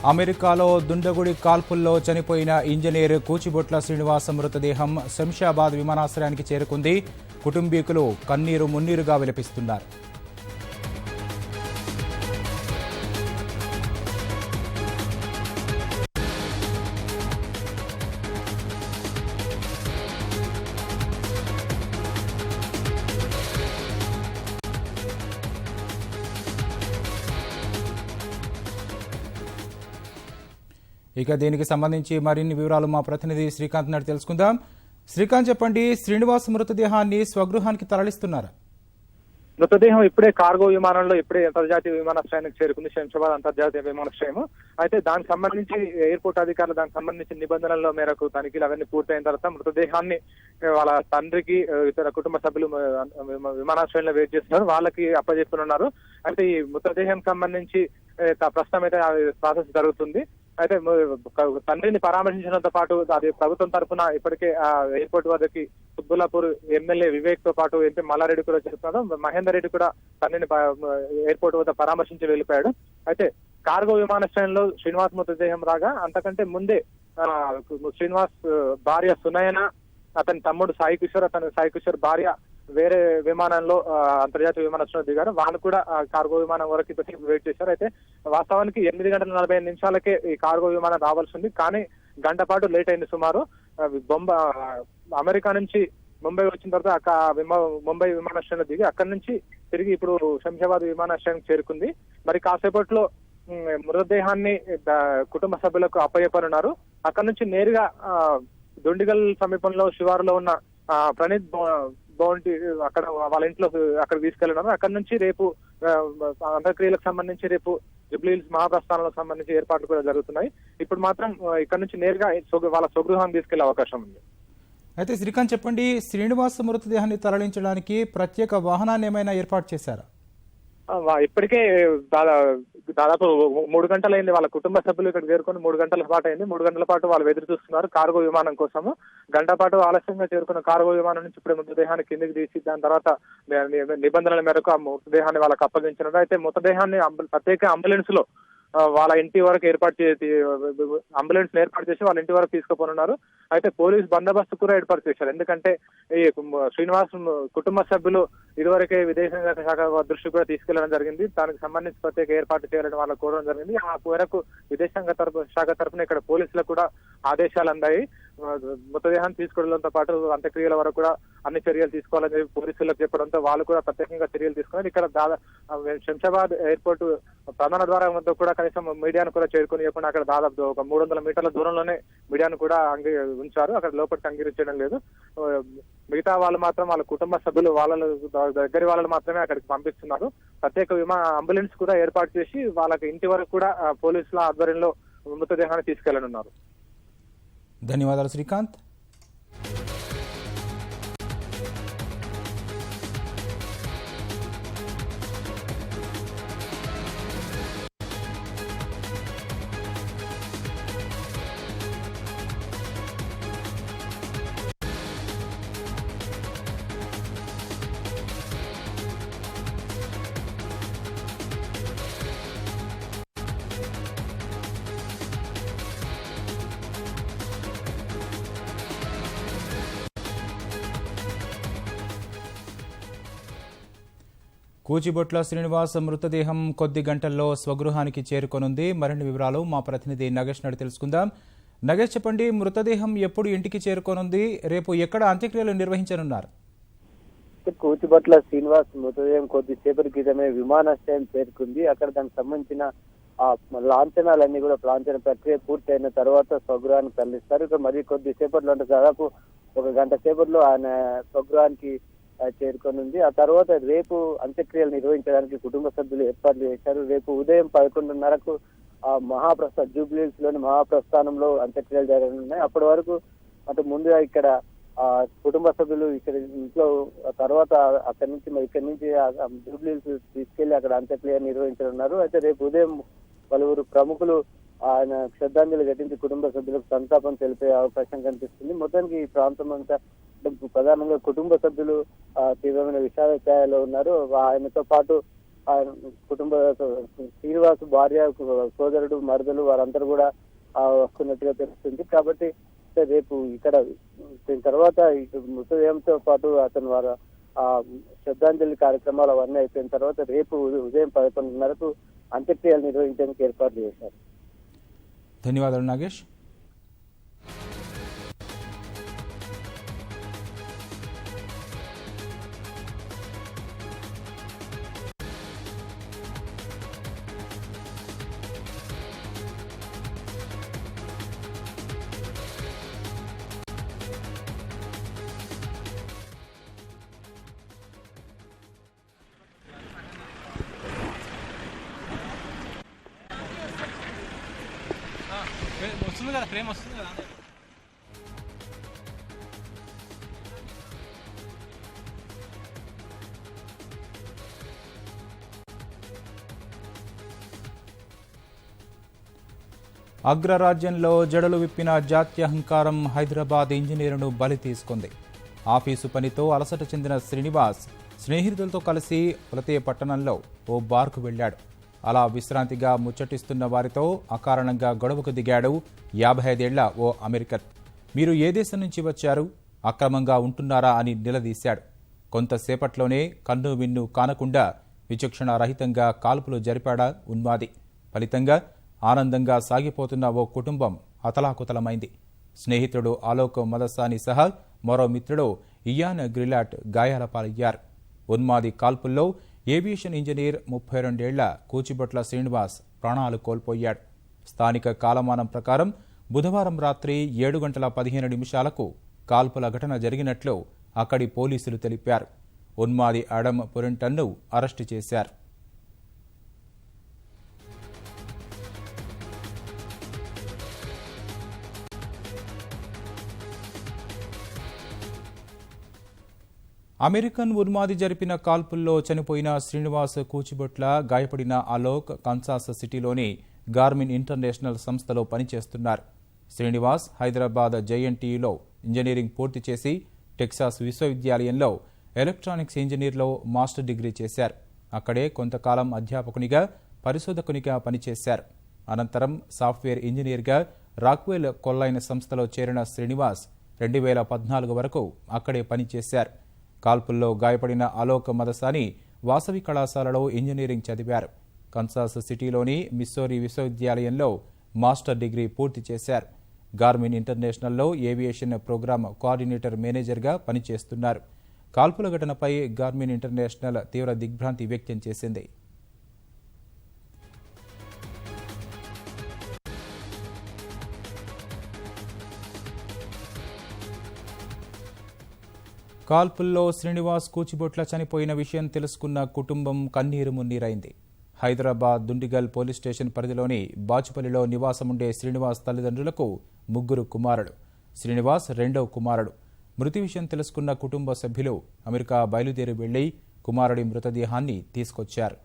అమెరికాలో దుండగుడి కాల్పుల్లో చనిపోయిన ఇంజనీర్ కూచిబొట్ల శ్రీనివాస మృతదేహం శంషాబాద్ విమానాశ్రయానికి చేరుకుంది. కుటుంబీకులు కన్నీరు మున్నీరుగా విలపిస్తున్నారు. ఇక దీనికి సంబంధించి మరిన్ని వివరాలు మా ప్రతినిధి శ్రీకాంత్ నాటి తెలుసుకుందాం. శ్రీకాంత్, చెప్పండి, శ్రీనివాస్ మృతదేహాన్ని స్వగృహానికి తరలిస్తున్నారా? మృతదేహం ఇప్పుడే కార్గో విమానంలో ఇప్పుడే అంతర్జాతీయ విమానాశ్రయానికి చేరుకుంది, శంషాబాద్ అంతర్జాతీయ విమానాశ్రయం. అయితే దానికి సంబంధించి ఎయిర్పోర్ట్ అధికారులు దానికి సంబంధించిన నిబంధనల మేరకు తనిఖీలు అవన్నీ పూర్తయిన తర్వాత మృతదేహాన్ని వాళ్ళ తండ్రికి, ఇతర కుటుంబ సభ్యులు విమానాశ్రయంలో వెయిట్ చేస్తున్నారు, వాళ్ళకి అప్పజెప్పనున్నారు. అయితే ఈ మృతదేహం సంబంధించి ప్రస్తుతం అయితే ప్రాసెస్ జరుగుతుంది. అయితే తండ్రిని పరామర్శించడంతో పాటు అది ప్రభుత్వం తరఫున ఇప్పటికే ఆ ఎయిర్పోర్ట్ వద్దకి సుబ్బుల్లాపూర్ ఎమ్మెల్యే వివేక్ తో పాటు ఎంపీ మల్లారెడ్డి కూడా చేస్తున్నారు. మహేందర్ రెడ్డి కూడా తండ్రిని ఎయిర్పోర్ట్ వద్ద పరామర్శించి వెళ్ళిపోయాడు. అయితే కార్గో విమానాశ్రయంలో శ్రీనివాస్ మృతదేహం రాగా అంతకంటే ముందే శ్రీనివాస్ భార్య సునయన, అతని తమ్ముడు సాయి కిషోర్ భార్య వేరే విమానంలో అంతర్జాతీయ విమానాశ్రయం దిగారు. వాళ్ళు కూడా కార్గో విమానం వరకు వెయిట్ చేశారు. అయితే వాస్తవానికి 8:45 ఈ కార్గో విమానం రావాల్సి ఉంది, కానీ గంట పాటు లేట్ అయింది. సుమారు అమెరికా నుంచి ముంబై వచ్చిన తర్వాత ముంబై విమానాశ్రయంలో దిగి అక్కడి నుంచి తిరిగి ఇప్పుడు శంషాబాద్ విమానాశ్రయానికి చేరుకుంది. మరి కాసేపట్లో మృతదేహాన్ని కుటుంబ సభ్యులకు అప్పయ్యపనున్నారు. అక్కడి నుంచి నేరుగా దొండిగల్ సమీపంలో శివారులో ఉన్న ప్రణీత్ బౌంటీ అక్కడ వాళ్ళ ఇంట్లో అక్కడ తీసుకెళ్లినారు. అక్కడ నుంచి రేపు అంత్యక్రియలకు సంబంధించి రేపు జూబ్లీ హిల్స్ మహాప్రస్థానాలకు సంబంధించి ఏర్పాట్లు కూడా జరుగుతున్నాయి. ఇప్పుడు మాత్రం ఇక్కడ నుంచి నేరుగా వాళ్ళ స్వగృహాన్ని తీసుకెళ్లే అవకాశం ఉంది. అయితే శ్రీకాంత్, చెప్పండి, శ్రీనివాస్ మృతదేహాన్ని తరలించడానికి ప్రత్యేక వాహనాన్ని ఏమైనా ఏర్పాటు చేశారా? ఇప్పటికే దాదాపు 3 గంటలైంది. వాళ్ళ కుటుంబ సభ్యులు ఇక్కడ చేరుకుని 3 గంటల పాటు అయింది. 3 గంటల పాటు వాళ్ళు ఎదురు చూస్తున్నారు కార్గో విమానం కోసము. గంట పాటు ఆలస్యంగా చేరుకున్న కార్గో విమానం నుంచి ఇప్పుడు మృతదేహాన్ని కిందికి తీసి దాని తర్వాత నిబంధనల మేరకు ఆ మృతదేహాన్ని వాళ్ళకి అప్పగించినారు. అయితే మృతదేహాన్ని ప్రత్యేక అంబులెన్స్ లో వాళ్ళ ఇంటి వరకు అంబులెన్స్ ఏర్పాటు చేసి వాళ్ళ ఇంటి వరకు తీసుకుపోనున్నారు. అయితే పోలీస్ బందోబస్తు కూడా ఏర్పాటు చేశారు. ఎందుకంటే ఈ శ్రీనివాస్ కుటుంబ సభ్యులు ఇదివరకే విదేశాంగ శాఖ దృష్టి కూడా తీసుకెళ్లడం జరిగింది. దానికి సంబంధించి ప్రత్యేక ఏర్పాటు చేయాలని వాళ్ళకు కోరడం జరిగింది. ఆ మేరకు విదేశాంగ శాఖ తరఫున ఇక్కడ పోలీసులకు కూడా ఆదేశాలు అందాయి. మృతదేహాన్ని తీసుకెళ్లడంతో పాటు అంత్యక్రియల వరకు కూడా అన్ని చర్యలు తీసుకోవాలని చెప్పి పోలీసులకు చెప్పడంతో వాళ్ళు కూడా ప్రత్యేకంగా చర్యలు తీసుకున్నారు. ఇక్కడ శంషాబాద్ ఎయిర్పోర్ట్ ప్రధాన ద్వారం వద్ద కూడా కనీసం మీడియాను కూడా చేరుకుని అక్కడ దాదాపు ఒక 300 మీటర్ల దూరంలోనే మీడియాను కూడా ఉంచారు. అక్కడ లోపలికి అంగీకరించడం లేదు. మిగతా వాళ్ళు మాత్రం వాళ్ళ కుటుంబ సభ్యులు వాళ్ళ దగ్గర వాళ్ళని మాత్రమే అక్కడికి పంపిస్తున్నారు. ప్రత్యేక అంబులెన్స్ కూడా ఏర్పాటు చేసి వాళ్ళకి ఇంటి వరకు కూడా పోలీసుల ఆధ్వర్యంలో మృతదేహాన్ని తీసుకెళ్లనున్నారు. ధన్యవాదాలు శ్రీకాంత్. కూచిబొట్ల శ్రీనివాస్ మృతదేహం కొద్ది గంటల్లో స్వగృహానికి చేరుకొనుంది. మరిన్ని వివరాలు మా ప్రతినిధి నగేష్ నాటి తెలుసుకుందాం. నగేష్, చెప్పండి, మృతదేహం ఎప్పుడు ఇంటికి చేరుకోనుంది? రేపు ఎక్కడ అంత్యక్రియలు నిర్వహించనున్నారు? కూచిబొట్ల శ్రీనివాస్ మృతదేహం కొద్దిసేపటి క్రితమే విమానాశ్రయం చేరుకుంది. అక్కడ దానికి సంబంధించిన లాంఛనాలన్నీ కూడా లాంఛన ప్రక్రియ పూర్తయిన తర్వాత స్వగృహానికి తరలిస్తారు. ఇక మరి కొద్దిసేపట్లో అంటే దాదాపు 1 గంట సేపట్లో ఆయన స్వగృహానికి చేరుకొనుంది. ఆ తర్వాత రేపు అంత్యక్రియలు నిర్వహించడానికి కుటుంబ సభ్యులు ఏర్పాట్లు చేశారు. రేపు ఉదయం 11:30కు జూబ్లీ హిల్స్ లోని మహాప్రస్థానంలో అంత్యక్రియలు జరగనున్నాయి. అప్పటి వరకు అంటే ముందుగా ఇక్కడ కుటుంబ సభ్యులు ఇక్కడ ఇంట్లో తర్వాత ఇక్కడి నుంచి జూబ్లీ హిల్స్ తీసుకెళ్లి అక్కడ అంత్యక్రియ నిర్వహించనున్నారు. అయితే రేపు ఉదయం పలువురు ప్రముఖులు ఆయన శ్రద్ధాంజలి ఘటించి కుటుంబ సభ్యులకు సంతాపం తెలిపే అవకాశం కనిపిస్తుంది. మొత్తానికి ఈ ప్రాంతం అంతా ప్రధానంగా కుటుంబ సభ్యులు తీవ్రమైన విషాద ఛాయలో ఉన్నారు. ఆయనతో పాటు ఆయన కుటుంబ శ్రీనివాస్ భార్య, సోదరుడు, మరదలు వారందరూ కూడా వస్తున్నట్టుగా తెలుస్తుంది. కాబట్టి రేపు ఇక్కడ దీని తర్వాత మృతదేహంతో పాటు అతను వారు శ్రద్ధాంజలి కార్యక్రమాలు అవన్నీ అయిపోయిన తర్వాత రేపు ఉదయం 11:30కు అంత్యక్రియలు నిర్వహించేందుకు ఏర్పాట్లు చేశారు. ధన్యవాదాలు నాగేష్. వస్తుంది కదా, ఫ్రేమ్ వస్తుంది కదా. అగ్రరాజ్యంలో జడలు విప్పిన జాత్యహంకారం హైదరాబాద్ ఇంజనీరును బలి తీసుకుంది. ఆఫీసు పనితో అలసట చెందిన శ్రీనివాస్ స్నేహితులతో కలిసి ప్రతి పట్టణంలో ఓ బార్కు వెళ్లాడు. అలా విశ్రాంతిగా ముచ్చటిస్తున్న వారితో అకారణంగా గొడవకు దిగాడు 55 ఏళ్ల ఓ అమెరికన్. మీరు ఏ దేశం నుంచి వచ్చారు, అక్రమంగా ఉంటున్నారా అని నిలదీశాడు. కొంతసేపట్లోనే కన్ను విన్ను కానకుండా విచక్షణ రహితంగా కాల్పులు జరిపాడా ఉన్మాది. ఫలితంగా ఆనందంగా సాగిపోతున్న ఓ కుటుంబం అతలాకుతలమైంది. స్నేహితుడు ఆలోక్ మదసాని సహా మరో మిత్రుడు ఇయాన్ గ్రిలాట్ గాయాల పాలయ్యారు. ఉన్మాది కాల్పుల్లో ఏవియేషన్ ఇంజనీర్ 32 ఏళ్ల కూచిబొట్ల శ్రీనివాస్ ప్రాణాలు కోల్పోయాడు. స్థానిక కాలమానం ప్రకారం బుధవారం రాత్రి 7:15 కాల్పుల ఘటన జరిగినట్లు అక్కడి పోలీసులు తెలిపారు. ఉన్మాది అడమ్ పురింటన్ను అరెస్టు చేశారు. అమెరికన్ ఉన్మాది జరిపిన కాల్పుల్లో చనిపోయిన శ్రీనివాస్ కూచిబొట్ల, గాయపడిన అలోక్ కన్సాస్ సిటీలోని గార్మిన్ ఇంటర్నేషనల్ సంస్థలో పనిచేస్తున్నారు. శ్రీనివాస్ హైదరాబాద్ జేఎన్టీయూలో ఇంజనీరింగ్ పూర్తి చేసి టెక్సాస్ విశ్వవిద్యాలయంలో ఎలక్ట్రానిక్స్ ఇంజనీర్లో మాస్టర్ డిగ్రీ చేశారు. అక్కడే కొంతకాలం అధ్యాపకునిగా, పరిశోధకునిగా పనిచేశారు. అనంతరం సాఫ్ట్వేర్ ఇంజనీర్గా రాక్వెల్ కొల్లైన్ సంస్థలో చేరిన శ్రీనివాస్ 2014 వరకు అక్కడే పనిచేశారు. కాల్పుల్లో గాయపడిన అలోక్ మదసాని వాసవి కళాశాలలో ఇంజనీరింగ్ చదివారు. కన్సాస్ సిటీలోని మిస్సోరీ విశ్వవిద్యాలయంలో మాస్టర్ డిగ్రీ పూర్తి చేశారు. గార్మిన్ ఇంటర్నేషనల్లో ఏవియేషన్ ప్రోగ్రామ్ కోఆర్డినేటర్ మేనేజర్గా పనిచేస్తున్నారు. కాల్పుల ఘటనపై గార్మిన్ ఇంటర్నేషనల్ తీవ్ర దిగ్భ్రాంతి వ్యక్తం చేసింది. కాల్పుల్లో శ్రీనివాస్ కూచిబొట్ల చనిపోయిన విషయం తెలుసుకున్న కుటుంబం కన్నీరు మున్నీరైంది. హైదరాబాద్ దుండిగల్ పోలీస్ స్టేషన్ పరిధిలోని బాచుపల్లిలో నివాసముండే శ్రీనివాస్ తల్లిదండ్రులకు 3 కుమారులు. శ్రీనివాస్ రెండవ కుమారుడు. మృతి విషయం తెలుసుకున్న కుటుంబ సభ్యులు అమెరికా బయలుదేరి వెళ్లి కుమారుడి మృతదేహాన్ని తీసుకొచ్చారు.